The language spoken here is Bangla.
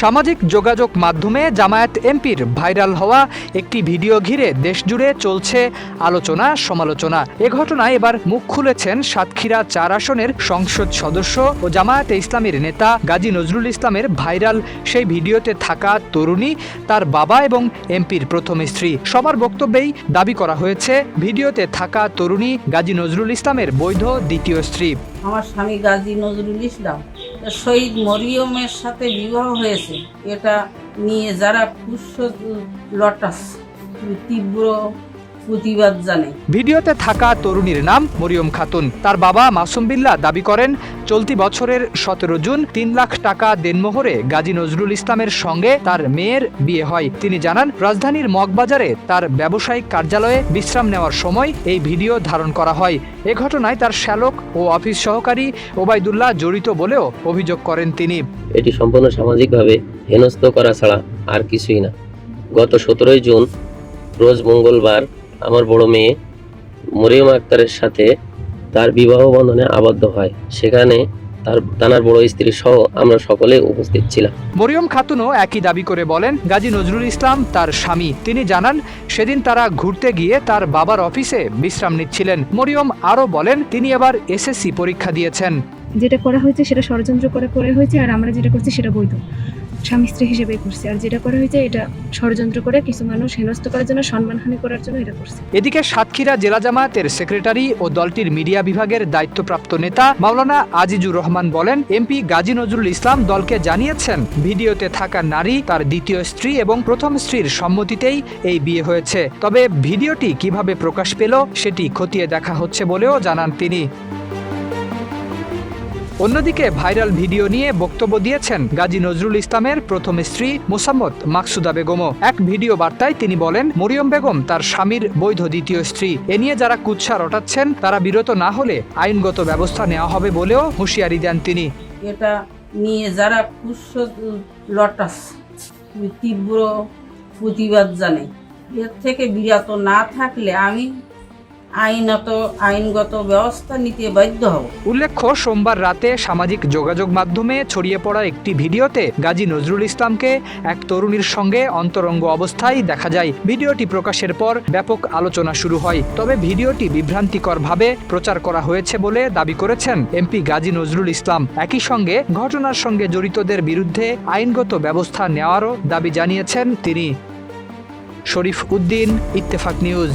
সামাজিক যোগাযোগ মাধ্যমে জামায়াত এমপির ভাইরাল হওয়া একটি ভিডিও ঘিরে দেশজুড়ে চলছে আলোচনা সমালোচনা। এ ঘটনায় এবার মুখ খুলেছেন সাতক্ষীরা ৪ আসনের সংসদ সদস্য ও জামায়াতে ইসলামীর নেতা গাজী নজরুল ইসলামের ভাইরাল সেই ভিডিওতে থাকা তরুণী, তার বাবা এবং এমপির প্রথম স্ত্রী। সবার বক্তব্যেই দাবি করা হয়েছে ভিডিওতে থাকা তরুণী গাজী নজরুল ইসলামের বৈধ দ্বিতীয় স্ত্রী। আমার স্বামী গাজী নজরুল ইসলাম শহীদ মরিয়মের সাথে বিবাহ হয়েছে, এটা নিয়ে যারা লটাস তীব্র প্রতিবাদ জানায়। ভিডিওতে থাকা তরুণীর নাম মরিয়ম খাতুন। তার বাবা মাসুম বিল্লাহ দাবি করেন, চলতি বছরের 17 জুন 3 লাখ টাকা দেনমোহরে গাজী নজরুল ইসলামের সঙ্গে তার মেয়ের বিয়ে হয়। তিনি জানান, রাজধানীর মগবাজারে তার ব্যবসায়িক কার্যালয়ে বিশ্রাম নেওয়ার সময় এই ভিডিও ধারণ করা হয়। এ ঘটনায় তার শ্যালক ও অফিস সহকারী ওবায়দুল্লাহ জড়িত বলেও অভিযোগ করেন তিনি। এটি সম্পূর্ণ সামাজিকভাবে হেনস্থ করা ছাড়া আর কিছুই না। গত 17 জুন রোজ মঙ্গলবার আমার বড় মেয়ে মরিয়ম আক্তারের সাথে তার বিবাহ বন্ধনে আবদ্ধ হয়। সেখানে তার বড় স্ত্রী সহ আমরা সকলে উপস্থিত ছিলাম। মরিয়ম খাতুনও একই দাবি করে বলেন, গাজী নজরুল ইসলাম তার স্বামী। তিনি জানান, সেদিন তারা ঘুরতে গিয়ে তার বাবার অফিসে বিশ্রাম নিচ্ছিলেন। মরিয়ম আরও বলেন, তিনি এবার এসএসসি পরীক্ষা দিয়েছেন। যেটা করা হয়েছে সেটা ষড়যন্ত্র করে হয়েছে, আর আমরা যেটা করছি সেটা বৈধ স্বামী স্ত্রী হিসেবে করছে। আর যেটা করা হয়েছে এটা ষড়যন্ত্র করে কিছু মানুষ হেনস্থ করার জন্য, সম্মানহানি করার জন্য এটা করছে। এদিকে সাতক্ষীরা জেলা জামায়াতের সেক্রেটারি ও দলটির মিডিয়া বিভাগের দায়িত্বপ্রাপ্ত নেতা মাওলানা আজিজুর রহমান বলেন, এমপি গাজী নজরুল ইসলাম দলকে জানিয়েছেন ভিডিওতে থাকা নারী তার দ্বিতীয় স্ত্রী এবং প্রথম স্ত্রীর সম্মতিতেই এই বিয়ে হয়েছে। তবে ভিডিওটি কিভাবে প্রকাশ পেল সেটি খতিয়ে দেখা হচ্ছে বলেও জানান তিনি। অন্যদিকে ভাইরাল ভিডিও নিয়ে বক্তব্য দিয়েছেন গাজী নজরুল ইসলামের প্রথম স্ত্রী মোসাম্মত মাকসুদা বেগমও। এক ভিডিও বার্তায় তিনি বলেন, মরিয়ম বেগম তার স্বামীর বৈধ দ্বিতীয় স্ত্রী। এ নিয়ে যারা কুৎসা রটাচ্ছেন তারা বিরত না হলে আইনগত ব্যবস্থা নেওয়া হবে বলেও হুঁশিয়ারি দেন তিনি। এটা নিয়ে যারা লটাস তীব্র প্রতিবাদ জানায়, এর থেকে বিরত না থাকলে আমি আইনগত ব্যবস্থা নিতে বাধ্য হব। উল্লেখ্য, সোমবার রাতে সামাজিক যোগাযোগ মাধ্যমে ছড়িয়ে পড়া একটি ভিডিওতে গাজী নজরুল ইসলামকে এক তরুণীর সঙ্গে অন্তরঙ্গ অবস্থায় দেখা যায়। ভিডিওটি প্রকাশের পর ব্যাপক আলোচনা শুরু হয়। তবে ভিডিওটি বিভ্রান্তিকরভাবে প্রচার করা হয়েছে বলে দাবি করেছেন এমপি গাজী নজরুল ইসলাম। একই সঙ্গে ঘটনার সঙ্গে জড়িতদের বিরুদ্ধে আইনগত ব্যবস্থা নেওয়ারও দাবি জানিয়েছেন তিনি। শরীফ উদ্দিন, ইত্তেফাক নিউজ।